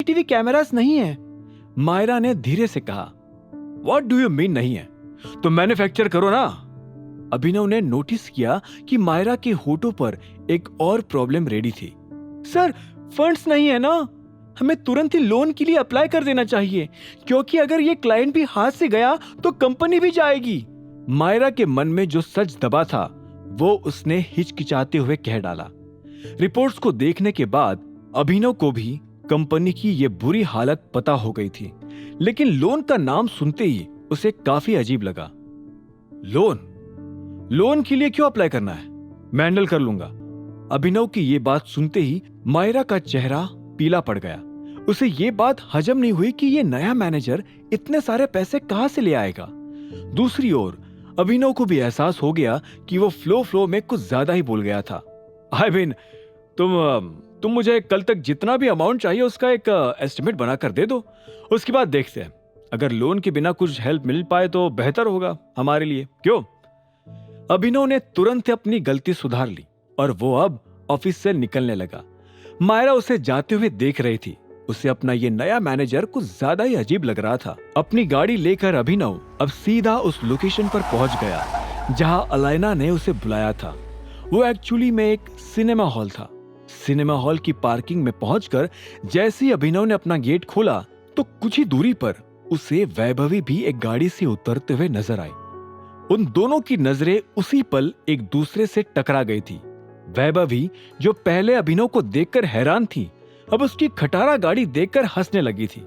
CCTV cameras नहीं है। मायरा ने धीरे से कहा। व्हाट डू यू मीन नहीं है? तो मैन्युफैक्चर करो ना। अभिनव ने नोटिस किया कि मायरा के होठों पर एक और प्रॉब्लम रेडी थी। सर, फंड्स नहीं है ना, हमें तुरंत ही लोन के लिए अप्लाई कर देना चाहिए, क्योंकि अगर ये क्लाइंट भी हाथ से गया तो कंपनी भी जाएगी। मायरा के मन में जो सच दबा था वो उसने हिचकिचाते हुए कह डाला। रिपोर्ट्स को देखने के बाद अभिनव को भी कंपनी की ये बुरी हालत पता हो गई थी, लेकिन लोन का नाम सुनते ही उसे काफी अजीब लगा। लोन के लिए क्यों अप्लाई करना है? मैं हैंडल कर लूंगा। अभिनव की ये बात सुनते ही मायरा का चेहरा पीला पड़ गया। उसे ये बात हजम नहीं हुई कि ये नया मैनेजर इतने सारे पैसे कहां से ले आएगा। दूसरी ओर अभिनव को भी एहसास हो गया कि वो फ्लो में कुछ ज्यादा ही बोल गया था। आई मीन, तुम मुझे कल तक जितना भी अमाउंट चाहिए उसका एक एस्टिमेट बनाकर दे दो, उसके बाद देखते हैं। अगर लोन के बिना कुछ हेल्प मिल पाए तो बेहतर होगा हमारे लिए, क्यों? अभिनव ने तुरंत अपनी गलती सुधार ली और वो अब ऑफिस से निकलने लगा। मायरा उसे जाते हुए देख रही थी। उसे अपना ये नया मैनेजर कुछ ज्यादा ही अजीब लग रहा था। अपनी गाड़ी लेकर अभिनव अब सीधा उस लोकेशन पर पहुंच गया जहां अलाइना ने उसे बुलाया था। वो एक्चुअली में एक सिनेमा हॉल था। सिनेमा हॉल की पार्किंग में पहुंचकर जैसे ही अभिनव ने अपना गेट खोला तो कुछ ही दूरी पर उसे वैभवी भी एक गाड़ी से उतरते हुए नजर आई। उन दोनों की नजरें उसी पल एक दूसरे से टकरा गई थी। वैभवी, जो पहले अभिनव को देखकर हैरान थी, अब उसकी खटारा गाड़ी देखकर हंसने लगी थी।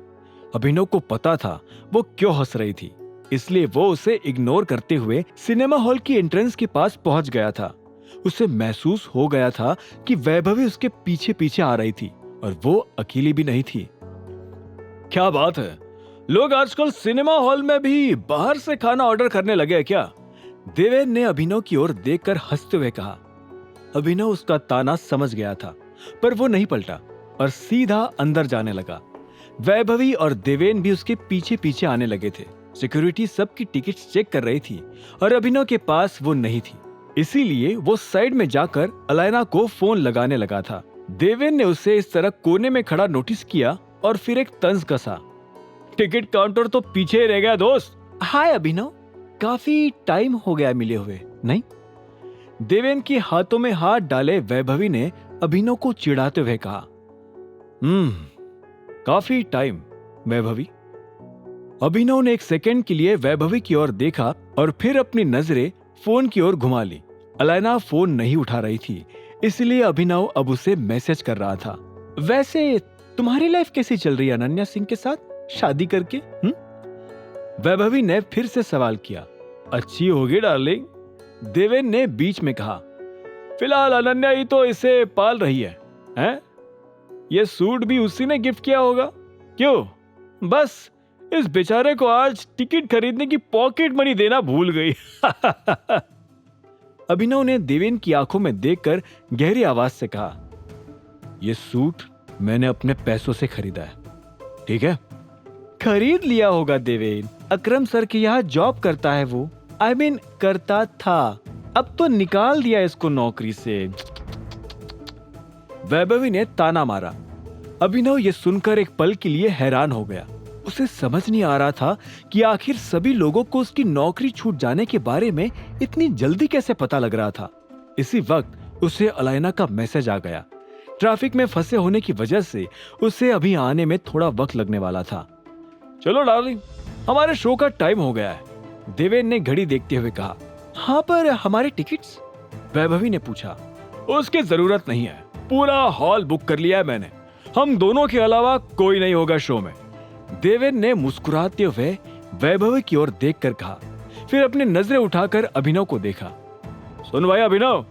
अभिनव को पता था वो क्यों हंस रही थी, इसलिए वो उसे इग्नोर करते हुए सिनेमा हॉल की एंट्रेंस के पास पहुंच गया था। उसे महसूस हो गया था कि वैभवी उसके पीछे पीछे आ रही थी और वो अकेली भी नहीं थी। क्या बात है, लोग आजकल सिनेमा हॉल में भी बाहर से खाना ऑर्डर करने लगे हैं क्या? देवेन ने अभिनव की ओर देखकर हंसते हुए कहा। अभिनव उसका ताना समझ गया था, पर वो नहीं पलटा और सीधा अंदर जाने लगा। वैभवी और देवेन भी उसके पीछे पीछे आने लगे थे। सिक्योरिटी सबकी टिकट्स चेक कर रही थी और अभिनव के पास वो नहीं थी, इसीलिए वो साइड में जाकर अलाइना को फोन लगाने लगा था। देवेन ने उसे इस तरह कोने में खड़ा नोटिस किया और फिर एक तंज कसा। टिकट काउंटर तो पीछे रह गया दोस्त। हाय अभिनव, काफी टाइम हो गया मिले हुए, नहीं? देवेन के हाथों में हाथ डाले वैभवी ने अभिनव को चिढ़ाते हुए कहा। काफी टाइम वैभवी। अभिनव ने एक सेकंड के लिए वैभवी की ओर देखा और फिर अपनी नजरें फोन की ओर घुमा ली। अलाइना फोन नहीं उठा रही थी, इसलिए अभिनव अब उसे मैसेज कर रहा था। वैसे तुम्हारी लाइफ कैसी चल रही है अनन्या सिंह के साथ शादी करके? वैभवी ने फिर से सवाल किया। अच्छी होगी डार्लिंग, देवेन ने बीच में कहा। फिलहाल अनन्या ही तो इसे पाल रही है, हैं? ये सूट भी उसी ने गिफ्ट किया होगा। क्यों? बस इस बेचारे को आज टिकट खरीदने की पॉकेट मनी देना भूल गई। अभिनव ने देवेन की आंखों में देखकर गहरी आवाज से कहा, यह सूट मैंने अपने पैसों से खरीदा है, ठीक है? खरीद लिया होगा देवेन, अकरम सर के यहाँ जॉब करता है वो। I mean, करता था, अब तो निकाल दिया इसको नौकरी से। वैभवी ने ताना मारा। अभिनव ये सुनकर एक पल के लिए हैरान हो गया। उसे समझ नहीं आ रहा था कि आखिर सभी लोगों को उसकी नौकरी छूट जाने के बारे में इतनी जल्दी कैसे पता लग रहा था। इसी वक्त उसे अलाइना का मैसेज आ गया। ट्रैफिक में फंसे होने की वजह से उसे अभी आने में थोड़ा वक्त लगने वाला था। चलो डार्लिंग, हमारे शो का टाइम हो गया है, देवेन ने घड़ी देखते हुए कहा। हाँ, पर हमारे टिकट्स? वैभवी ने पूछा। उसकी जरूरत नहीं है, पूरा हॉल बुक कर लिया है मैंने। हम दोनों के अलावा कोई नहीं होगा शो में। देवेन ने मुस्कुराते हुए वैभवी की ओर देखकर कहा, फिर अपनी नजरें उठाकर अभिनव को देखा। सुन भाई अभिनव,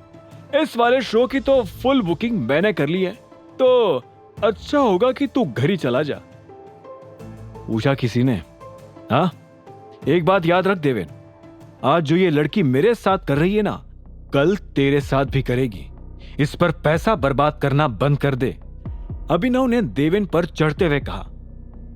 इस वाले शो की तो फुल बुकिंग मैंने कर ली है, तो अच्छा होगा कि तू घर ही चला जा। पूछा किसी ने? हाँ, एक बात याद रख देवेन, आज जो ये लड़की मेरे साथ कर रही है ना, कल तेरे साथ भी करेगी। इस पर पैसा बर्बाद करना बंद कर दे। अभिनव ने देवेन पर चढ़ते हुए कहा।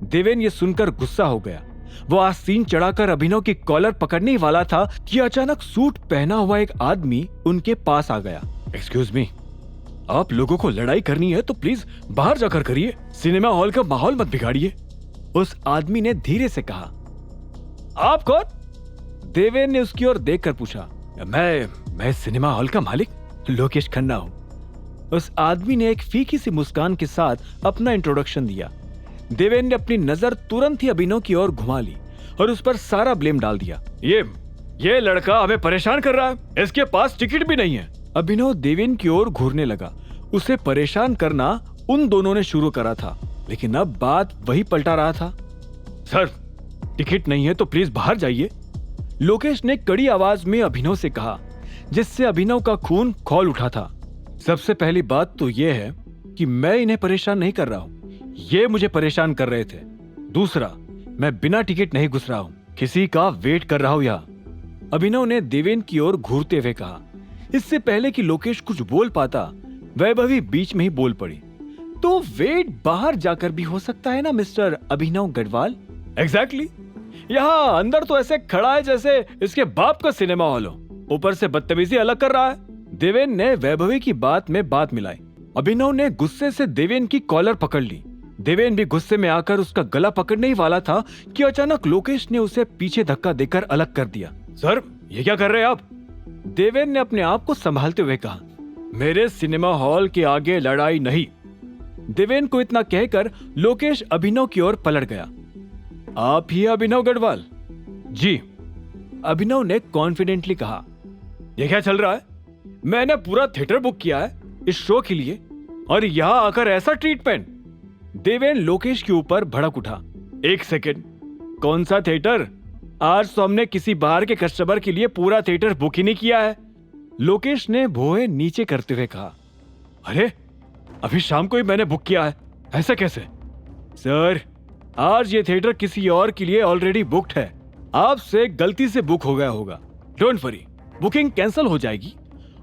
देवेन ये सुनकर गुस्सा हो गया। वो आस्तीन चढ़ाकर अभिनव की कॉलर पकड़ने ही वाला था कि अचानक सूट पहना हुआ एक आदमी उनके पास आ गया। एक्सक्यूज मी, आप लोगों को लड़ाई करनी है तो प्लीज बाहर जाकर करिए, सिनेमा हॉल का माहौल मत बिगाड़िए। उस आदमी ने धीरे से कहा। आप कौन? देवेन ने उसकी ओर देखकर पूछा। मैं सिनेमा हॉल का मालिक लोकेश खन्ना हूं। उस आदमी ने एक फीकी सी मुस्कान के साथ अपना इंट्रोडक्शन दिया। देवेन ने अपनी नजर तुरंत ही अभिनव की ओर घुमा ली और उस पर सारा ब्लेम डाल दिया। ये लड़का हमें परेशान कर रहा है, इसके पास टिकट भी नहीं है। अभिनव देवेन की ओर घूरने लगा। उसे परेशान करना उन दोनों ने शुरू करा था, लेकिन अब बात वही पलटा रहा था। सर, टिकट नहीं है तो प्लीज बाहर जाइए, लोकेश ने कड़ी आवाज में अभिनव से कहा, जिससे अभिनव का खून खौल उठा था। सबसे पहली बात तो यह है कि मैं इन्हें परेशान नहीं कर रहा हूं, ये मुझे परेशान कर रहे थे। दूसरा, मैं बिना टिकट नहीं घुस रहा हूं, किसी का वेट कर रहा हूं यहाँ। अभिनव ने देवेन की ओर घूरते हुए कहा। इससे पहले कि लोकेश कुछ बोल पाता, वैभवी बीच में ही बोल पड़ी। तो वेट बाहर जाकर भी हो सकता है ना मिस्टर अभिनव गढ़वाल? एग्जैक्टली। यहाँ अंदर तो ऐसे खड़ा है जैसे इसके बाप का सिनेमा हॉल हो, ऊपर से बदतमीजी अलग कर रहा है। देवेन ने वैभवी की बात में बात मिलाई। अभिनव ने गुस्से से देवेन की कॉलर पकड़ ली। देवेन भी गुस्से में आकर उसका गला पकड़ने ही वाला था कि अचानक लोकेश ने उसे पीछे धक्का देकर अलग कर दिया। सर, ये क्या कर रहे हैं आप? देवेन ने अपने आप को संभालते हुए कहा। मेरे सिनेमा हॉल के आगे लड़ाई नहीं। देवेन को इतना कहकर लोकेश अभिनव की ओर पलट गया। आप ही अभिनव गढ़वाल? जी, अभिनव ने कॉन्फिडेंटली कहा। ये क्या चल रहा है? मैंने पूरा थिएटर बुक किया है इस शो के लिए और यहाँ आकर ऐसा ट्रीटमेंट। देवेन लोकेश के ऊपर भड़क उठा। एक सेकेंड, कौन सा थिएटर? आज तो हमने किसी बाहर के कस्टमर के लिए पूरा थिएटर बुक ही नहीं किया है, लोकेश ने भौहें नीचे करते हुए कहा। अरे, अभी शाम को ही मैंने बुक किया है, ऐसा कैसे? सर, आज ये थिएटर किसी और के लिए ऑलरेडी बुक्ड है, आपसे गलती से बुक हो गया होगा। डोंट वरी, बुकिंग कैंसिल हो जाएगी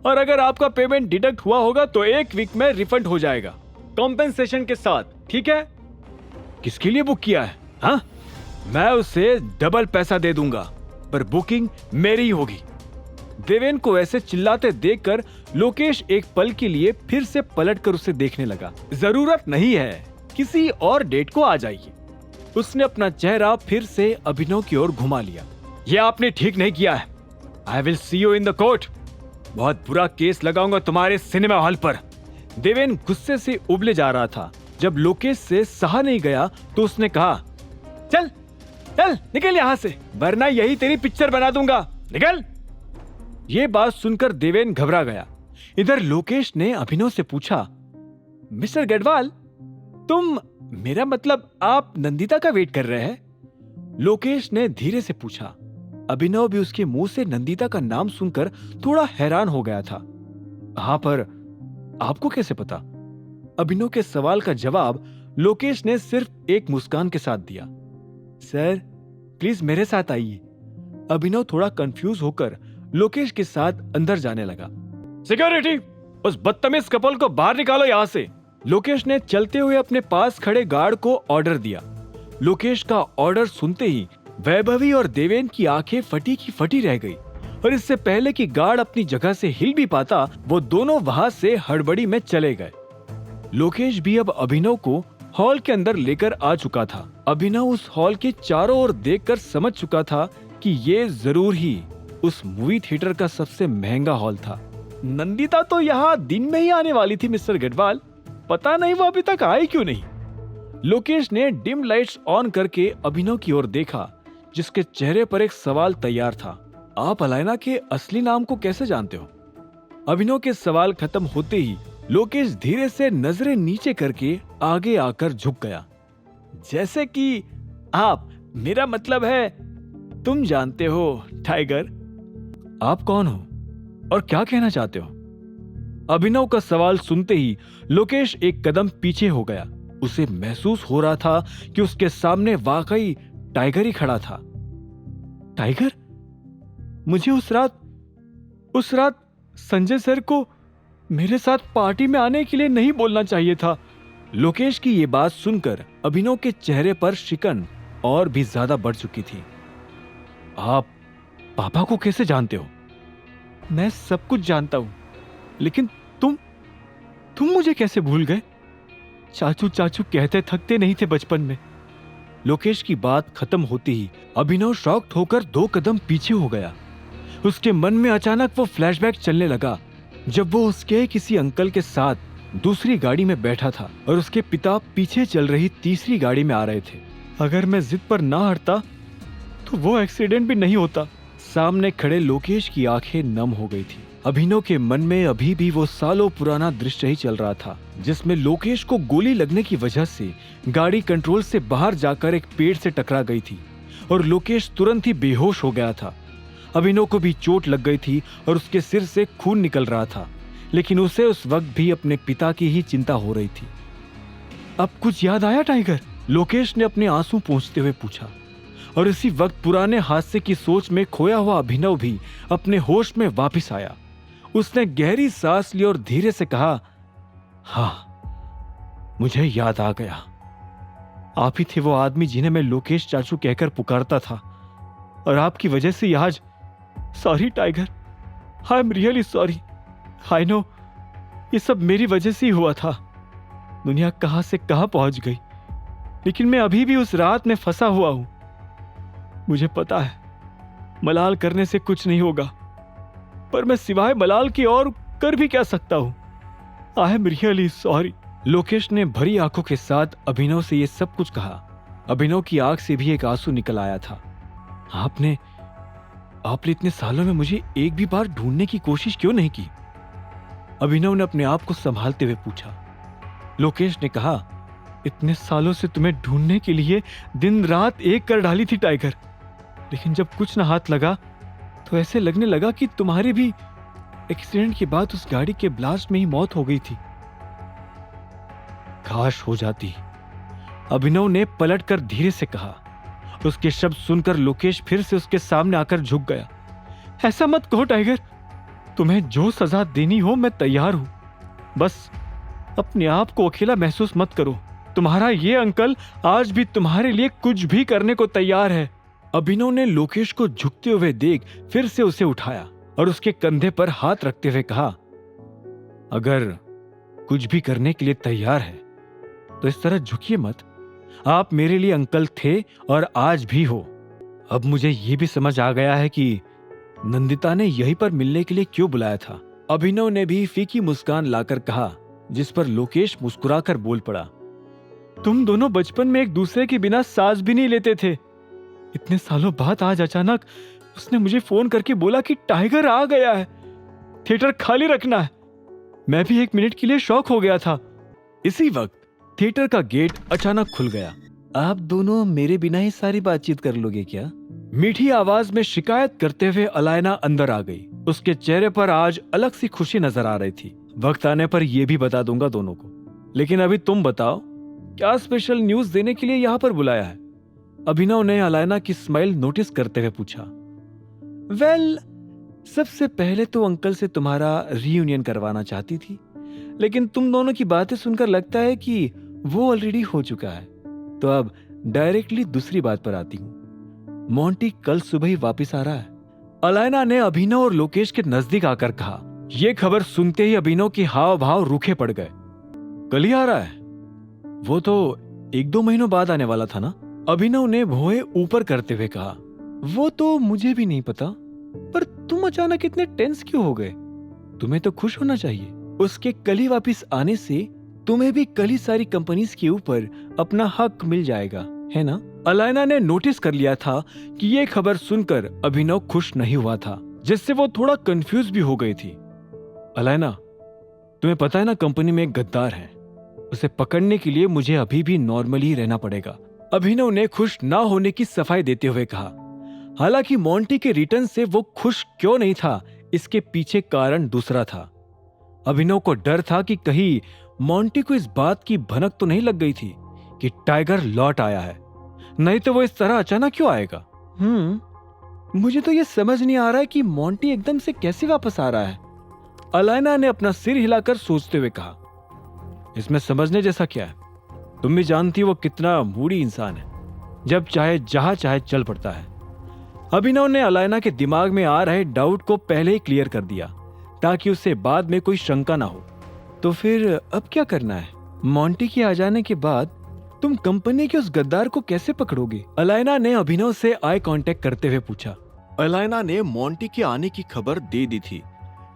और अगर आपका पेमेंट डिडक्ट हुआ होगा तो 1 वीक में रिफंड हो जाएगा, कॉम्पेंसेशन के साथ, ठीक है? किसके लिए बुक किया है? हाँ, मैं उसे डबल पैसा दे दूंगा, पर बुकिंग मेरी ही होगी। देवेन को ऐसे चिल्लाते देखकर लोकेश एक पल के लिए फिर से पलटकर उसे देखने लगा। जरूरत नहीं है, किसी और डेट को आ जाइए। उसने अपना चेहरा फिर से अभिनव की ओर घुमा लिया। यह आपने ठीक नहीं किया है। I will see you in the court. बहुत बुरा केस लगाऊंगा तुम्हारे सिनेमा हॉल पर। देवेन गुस्से से उबले जा रहा था। जब लोकेश से सहा नहीं गया तो उसने कहा, चल चल निकल यहां से, वरना यही तेरी पिक्चर बना दूंगा, निकल। ये बात सुनकर देवेन घबरा गया। इधर लोकेश ने अभिनव से पूछा, मिस्टर गढ़वाल, तुम, मेरा मतलब आप नंदिता का वेट कर रहे हैं? लोकेश ने धीरे से पूछा। अभिनव भी उसके मुंह से नंदिता का नाम सुनकर थोड़ा हैरान हो गया था। हाँ, पर आपको कैसे पता? अभिनव के सवाल का जवाब लोकेश ने सिर्फ एक मुस्कान के साथ दिया। सर, प्लीज मेरे साथ आइए। अभिनव थोड़ा कंफ्यूज होकर लोकेश के साथ अंदर जाने लगा। सिक्योरिटी, उस बदतमीज कपल को बाहर निकालो यहां से, लोकेश ने चलते हुए अपने पास खड़े गार्ड को ऑर्डर दिया। लोकेश का ऑर्डर सुनते ही वैभवी और देवेन की आंखें फटी की फटी रह गई और इससे पहले कि गार्ड अपनी जगह से हिल भी पाता, वो दोनों वहां से हड़बड़ी में चले गए। लोकेश भी अब अभिनव को हॉल के अंदर लेकर आ चुका था। अभिनव उस हॉल के चारों ओर देखकर समझ चुका था कि ये जरूर ही उस मूवी थिएटर का सबसे महंगा हॉल था। नंदिता तो यहाँ दिन में ही आने वाली थी मिस्टर गढ़वाल, पता नहीं वो अभी तक आई क्यों नहीं। लोकेश ने डिम लाइट्स ऑन करके अभिनव की ओर देखा, जिसके चेहरे पर एक सवाल तैयार था। आप अलायना के असली नाम को कैसे जानते हो? अभिनव के सवाल खत्म होते ही लोकेश धीरे से नजरें नीचे करके आगे आकर झुक गया। जैसे कि आप, मेरा मतलब है तुम जानते हो टाइगर। आप कौन हो और क्या कहना चाहते हो? अभिनव का सवाल सुनते ही लोकेश एक कदम पीछे हो गया। उसे महसूस हो रहा था कि उसके सामने वाकई टाइगर ही खड़ा था। टाइगर? मुझे उस रात संजय सर को मेरे साथ पार्टी में आने के लिए नहीं बोलना चाहिए था। लोकेश की ये बात सुनकर अभिनव के चेहरे पर शिकन और भी ज्यादा बढ़ चुकी थी। आप पापा को कैसे जानते हो? मैं सब कुछ जानता हूं, लेकिन तुम मुझे कैसे भूल गए? चाचू चाचू कहते थकते नहीं थे बचपन में। लोकेश की बात खत्म होती ही अभिनव शॉक्ड होकर 2 कदम पीछे हो गया। उसके मन में अचानक वो फ्लैशबैक चलने लगा जब वो उसके किसी अंकल के साथ दूसरी गाड़ी में बैठा था और उसके पिता पीछे चल रही तीसरी गाड़ी में आ रहे थे। अगर मैं जिद पर ना हटता तो वो एक्सीडेंट भी नहीं होता। सामने खड़े लोकेश की आंखें नम हो गई थी। अभिनव के मन में अभी भी वो सालों पुराना दृश्य ही चल रहा था जिसमें लोकेश को गोली लगने की वजह से गाड़ी कंट्रोल से बाहर जाकर एक पेड़ से टकरा गई थी और लोकेश तुरंत ही बेहोश हो गया था। अभिनव को भी चोट लग गई थी और उसके सिर से खून निकल रहा था, लेकिन उसे उस वक्त भी अपने पिता की ही चिंता हो रही थी। अब कुछ याद आया टाइगर? लोकेश ने अपने आंसू पोंछते हुए पूछा। और इसी वक्त पुराने हादसे की सोच में खोया हुआ अभिनव भी अपने होश में वापस आया। उसने गहरी सांस ली और धीरे से कहा, हाँ मुझे याद आ गया। आप ही थे वो आदमी जिन्हें मैं लोकेश चाचू कहकर पुकारता था और आपकी वजह से आज। Sorry tiger, I am really sorry. I know ये सब मेरी वजह से ही हुआ था। दुनिया कहां से कहां पहुंच गई, लेकिन मैं अभी भी उस रात में फंसा हुआ हूं। मुझे पता है मलाल करने से कुछ नहीं होगा, पर मैं सिवाय मलाल की और कर भी क्या सकता हूं। I am really sorry. Lokesh ने भरी आंखों के साथ अभिनव से यह सब कुछ कहा। अभिनव की आंख से भी एक आंसू निकल आया था। आपने इतने सालों में मुझे एक भी बार ढूंढने की कोशिश क्यों नहीं की? अभिनव ने अपने आप को संभालते हुए पूछा। लोकेश ने कहा, इतने सालों से तुम्हें ढूंढने के लिए दिन रात एक कर डाली थी टाइगर, लेकिन जब कुछ ना हाथ लगा तो ऐसे लगने लगा कि तुम्हारी भी एक्सीडेंट के बाद उस गाड़ी के ब्लास्ट में ही मौत हो गई थी। काश हो जाती, अभिनव ने पलटकर धीरे से कहा। उसके शब्द सुनकर लोकेश फिर से उसके सामने आकर झुक गया। ऐसा मत कहो टाइगर, तुम्हें जो सजा देनी हो मैं तैयार हूं। बस अपने आप को अकेला महसूस मत करो। तुम्हारा ये अंकल आज भी तुम्हारे लिए कुछ भी करने को तैयार है। अभिनव ने लोकेश को झुकते हुए देख फिर से उसे उठाया और उसके कंधे पर हाथ रखते हुए कहा, अगर कुछ भी करने के लिए तैयार है तो इस तरह झुकिए मत। आप मेरे लिए अंकल थे और आज भी हो। अब मुझे यह भी समझ आ गया है कि नंदिता ने यहीं पर मिलने के लिए क्यों बुलाया था। अभिनव ने भी फीकी मुस्कान लाकर कहा, जिस पर लोकेश मुस्कुराकर बोल पड़ा, तुम दोनों बचपन में एक दूसरे के बिना सांस भी नहीं लेते थे। इतने सालों बाद आज अचानक उसने मुझे फोन करके बोला कि टाइगर आ गया है, थिएटर खाली रखना है। मैं भी 1 मिनट के लिए शॉक हो गया था। इसी वक्त थिएटर का गेट अचानक खुल गया। आप दोनों मेरे बिना ही सारी बातचीत कर लोगे क्या? मीठी आवाज में शिकायत करते हुए अलायना अंदर आ गई। उसके चेहरे पर आज अलग सी खुशी नजर आ रही थी। वक्त आने पर यह भी बता दूंगा दोनों को, लेकिन अभी तुम बताओ क्या स्पेशल न्यूज देने के लिए यहाँ पर बुलाया है? अभिनव ने अलायना की स्माइल नोटिस करते हुए पूछा। वेल, सबसे पहले तो अंकल से तुम्हारा रीयूनियन करवाना चाहती थी, लेकिन तुम दोनों की बातें सुनकर लगता है कि वो ऑलरेडी हो चुका है। तो अब डायरेक्टली दूसरी बात पर आती हूँ। मोंटी कल सुबह ही वापस आ रहा है। अलायना ने अभिनव और लोकेश के नजदीक आकर कहा। यह खबर सुनते ही अभिनव के हाव भाव रूखे पड़ गए। कल ही आ रहा है? वो तो 1-2 महीनों बाद आने वाला था ना? अभिनव ने भौहें ऊपर करते हुए कहा। वो तो मुझे भी नहीं पता, पर तुम अचानक इतने टेंस क्यों हो गए? तुम्हें तो खुश होना चाहिए। उसके कल ही वापिस आने से तुम्हें भी कल ही सारी कंपनीज के ऊपर अपना हक मिल जाएगा, है ना? अलायना ने नोटिस कर लिया था कि ये खबर सुनकर अभिनव खुश नहीं हुआ था, जिससे वो थोड़ा कंफ्यूज भी हो गई थी। अलायना, तुम्हें पता है ना कंपनी में एक गद्दार है, उसे पकड़ने के लिए मुझे अभी भी नॉर्मली ही रहना पड़ेगा। अभिनव ने खुश ना होने की सफाई देते हुए कहा। हालांकि मोंटी के रिटर्न से वो खुश क्यों नहीं था, इसके पीछे कारण दूसरा था। अभिनव को डर था कि कहीं मोंटी को इस बात की भनक तो नहीं लग गई थी कि टाइगर लौट आया है, नहीं तो वो इस तरह अचानक क्यों आएगा। मुझे तो ये समझ नहीं आ रहा है कि मोंटी एकदम से कैसे वापस आ रहा है। अलायना ने अपना सिर हिलाकर सोचते हुए कहा। इसमें समझने जैसा क्या है? तुम भी जानती हो वो कितना मूडी इंसान है, जब चाहे जहां चाहे चल पड़ता है। अभिनव ने अलायना के दिमाग में आ रहे डाउट को पहले ही क्लियर कर दिया, ताकि उसे बाद में कोई शंका ना हो। तो फिर अब क्या करना है? मोंटी के आ जाने के बाद तुम कंपनी के उस गद्दार को कैसे पकड़ोगे? अलायना ने अभिनव से आई कांटेक्ट करते हुए पूछा। अलायना ने मोंटी के आने की खबर दे दी थी,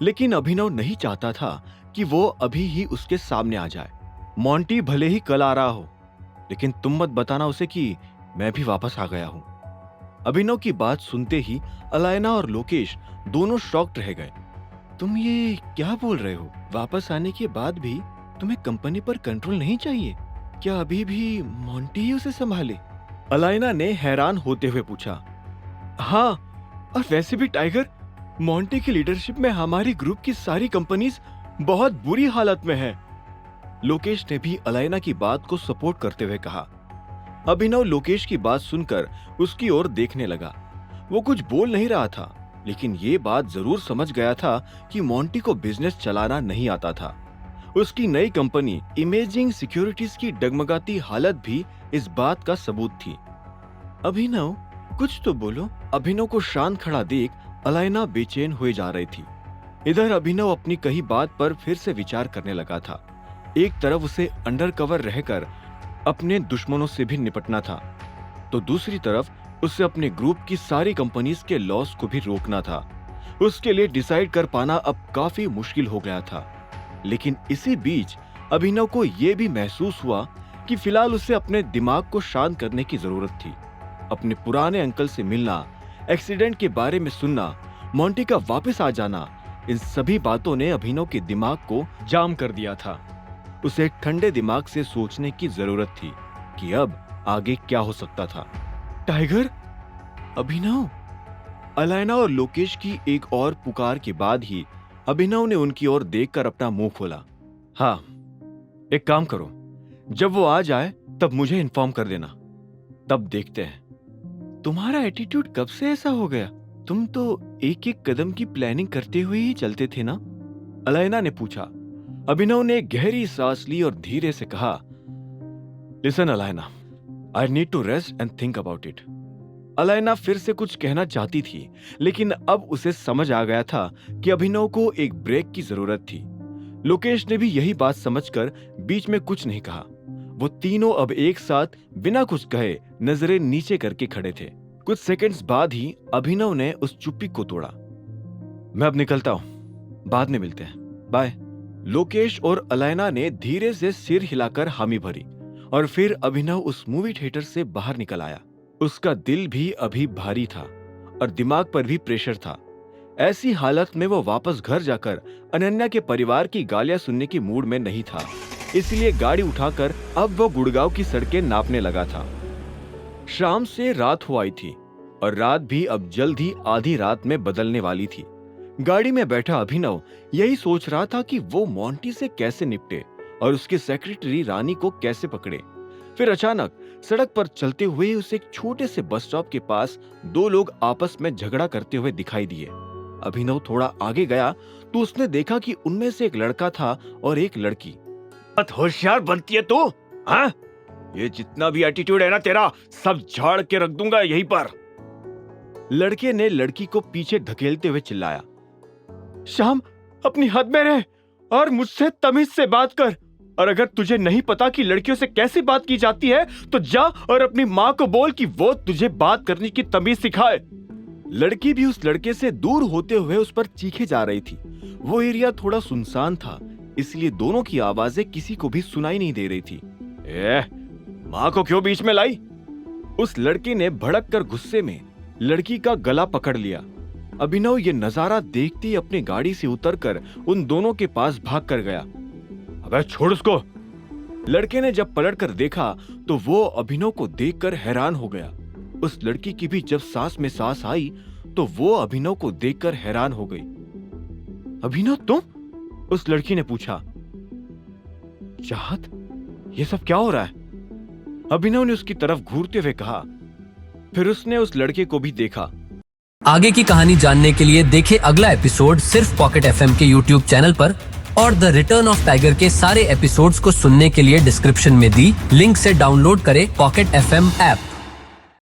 लेकिन अभिनव नहीं चाहता था कि वो अभी ही उसके सामने आ जाए। मोंटी भले ही कल आ रहा हो, लेकिन तुम मत बताना उसे कि मैं भी वापस आ गया हूं। अभिनव की बात सुनते ही अलायना और लोकेश दोनों शॉक्ड रह गए। तुम ये क्या बोल रहे हो? वापस आने के बाद भी तुम्हें कंपनी पर कंट्रोल नहीं चाहिए? क्या अभी भी मोंटी ही उसे संभाले? अलायना ने हैरान होते हुए पूछा। हाँ, और वैसे भी टाइगर, मोंटी की लीडरशिप में हमारी ग्रुप की सारी कंपनीज बहुत बुरी हालत में है। लोकेश ने भी अलायना की बात को सपोर्ट करते हुए कहा। अभिनव लोकेश की बात सुनकर उसकी ओर देखने लगा। वो कुछ बोल नहीं रहा था, लेकिन ये बात जरूर समझ गया था कि मोंटी को बिजनेस चलाना नहीं आता था। उसकी नई कंपनी इमेजिंग सिक्योरिटीज की डगमगाती हालत भी इस बात का सबूत थी। अभिनव, कुछ तो बोलो। अभिनव को शांत खड़ा देख अलायना बेचैन हुए जा रही थी। इधर अभिनव अपनी कही बात पर फिर से विचार करने लगा था। एक तरफ उसे अंडरकवर रहकर अपने दुश्मनों से भी निपटना था, तो दूसरी तरफ उसे अपने ग्रुप की सारी कंपनीज के लॉस को भी रोकना था। उसके लिए डिसाइड कर पाना अब काफी मुश्किल हो गया था। लेकिन इसी बीच अभिनव को यह भी महसूस हुआ कि फिलहाल उसे अपने दिमाग को शांत करने की जरूरत थी। अपने पुराने अंकल से मिलना, एक्सीडेंट के बारे में सुनना, मोंटी का वापस आ जाना, इन सभी बातों ने अभिनव के दिमाग को जाम कर दिया था। उसे ठंडे दिमाग से सोचने की जरूरत थी कि अब आगे क्या हो सकता था। टाइगर, अभिनव। अलायना और लोकेश की एक और पुकार के बाद ही अभिनव ने उनकी ओर देखकर अपना मुंह खोला। हाँ, एक काम करो, जब वो आ जाए तब मुझे इन्फॉर्म कर देना, तब देखते हैं। तुम्हारा एटीट्यूड कब से ऐसा हो गया? तुम तो एक एक कदम की प्लानिंग करते हुए ही चलते थे ना? अलायना ने पूछा। अभिनव ने गहरी सांस ली और धीरे से कहा, listen Alayna, I need to rest and think about it. Alayna फिर से कुछ कहना चाहती थी, लेकिन अब उसे समझ आ गया था कि अभिनव को एक ब्रेक की जरूरत थी। लोकेश ने भी यही बात समझकर बीच में कुछ नहीं कहा। वो तीनों अब एक साथ बिना कुछ कहे नजरें नीचे करके खड़े थे। कुछ सेकंड्स बाद ही अभिनव ने उस चुप्पी को तोड़ा। मैं अब निकलता हूं, बाद में मिलते हैं, बाय। लोकेश और अलायना ने धीरे से सिर हिलाकर हामी भरी और फिर अभिनव उस मूवी थिएटर से बाहर निकल आया। उसका दिल भी अभी भारी था और दिमाग पर भी प्रेशर था। ऐसी हालत में वो वापस घर जाकर अनन्या के परिवार की गालियां सुनने की मूड में नहीं था, इसलिए गाड़ी उठाकर अब वो गुड़गांव की सड़कें नापने लगा था। शाम से रात हो आई थी और रात भी अब जल्द ही आधी रात में बदलने वाली थी। गाड़ी में बैठा अभिनव यही सोच रहा था कि वो मोंटी से कैसे निपटे और उसकी सेक्रेटरी रानी को कैसे पकड़े। फिर अचानक सड़क पर चलते हुए उसे एक छोटे से बस स्टॉप के पास दो लोग आपस में झगड़ा करते हुए दिखाई दिए। अभिनव थोड़ा आगे गया तो उसने देखा कि उनमें से एक लड़का था और एक लड़की। होशियार बनती है तू, हाँ? ये जितना भी एटीट्यूड है ना तेरा, सब झाड़ के रख दूंगा यहीं पर। लड़के ने लड़की को पीछे धकेलते हुए चिल्लाया। श्याम, अपनी हद में रह और मुझसे तमीज से बात कर, और अगर तुझे नहीं पता कि लड़कियों से कैसे बात की जाती है तो जा और अपनी माँ को बोल कि वो तुझे बात करने की तमीज सिखाए। लड़की भी उस लड़के से दूर होते हुए उस पर चीखे जा रही थी। वो एरिया थोड़ा सुनसान था, इसलिए दोनों की आवाजें किसी को भी सुनाई नहीं दे रही थी। माँ को क्यों बीच में लाई? उस लड़के ने भड़क कर गुस्से में लड़की का गला पकड़ लिया। अभिनव ये नजारा देखते ही अपनी गाड़ी से उतरकर उन दोनों के पास भाग कर गया। अबे छोड़ उसको। लड़के ने जब पलटकर देखा तो वो अभिनव को देखकर हैरान हो गया। उस लड़की की भी जब सांस में सांस आई तो वो अभिनव को देखकर हैरान हो गई। अभिनव तुम? उस लड़की ने पूछा। चाहत, ये सब क्या हो रहा है? अभिनव ने उसकी तरफ घूरते हुए कहा। फिर उसने उस लड़के को भी देखा। आगे की कहानी जानने के लिए देखें अगला एपिसोड सिर्फ पॉकेट एफएम के यूट्यूब चैनल पर, और द रिटर्न ऑफ टाइगर के सारे एपिसोड्स को सुनने के लिए डिस्क्रिप्शन में दी लिंक से डाउनलोड करें पॉकेट एफएम ऐप।